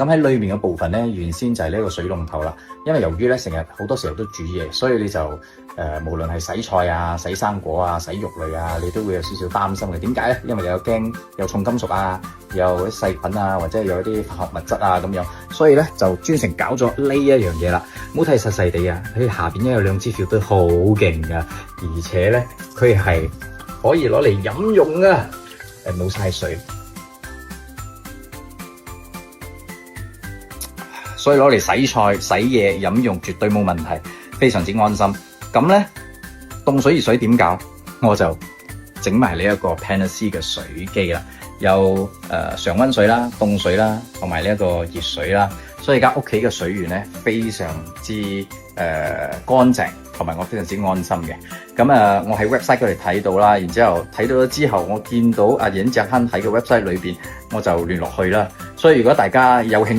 咁喺裏面嘅部分咧，原先就係呢個水龍頭啦。因為由於咧成日好多時候都煮嘢，所以你就無論係洗菜啊、洗生果啊、洗肉類啊，你都會有少少擔心嘅。點解咧？因為你有驚有重金屬啊，有啲細菌啊，或者有啲化學物質啊咁樣，所以咧就專程搞咗呢一樣嘢啦。唔好睇細細地啊，佢下邊咧有兩支 feel 都好勁噶，而且咧佢係可以攞嚟飲用啊，冇嘥水。所以攞嚟洗菜、洗嘢、飲用絕對冇問題，非常之安心。咁咧，凍水熱水點搞？我就整埋呢一個 Panasonic 嘅水機啦，有常溫水啦、凍水啦，同埋呢一個熱水啦。所以而家屋企嘅水源咧非常之乾淨，同埋我非常之安心嘅。咁我喺 website 嗰度睇到啦，然之後睇到咗之後，我見到阿影隻坑喺個 website 裏邊，我就聯絡去啦。所以如果大家有興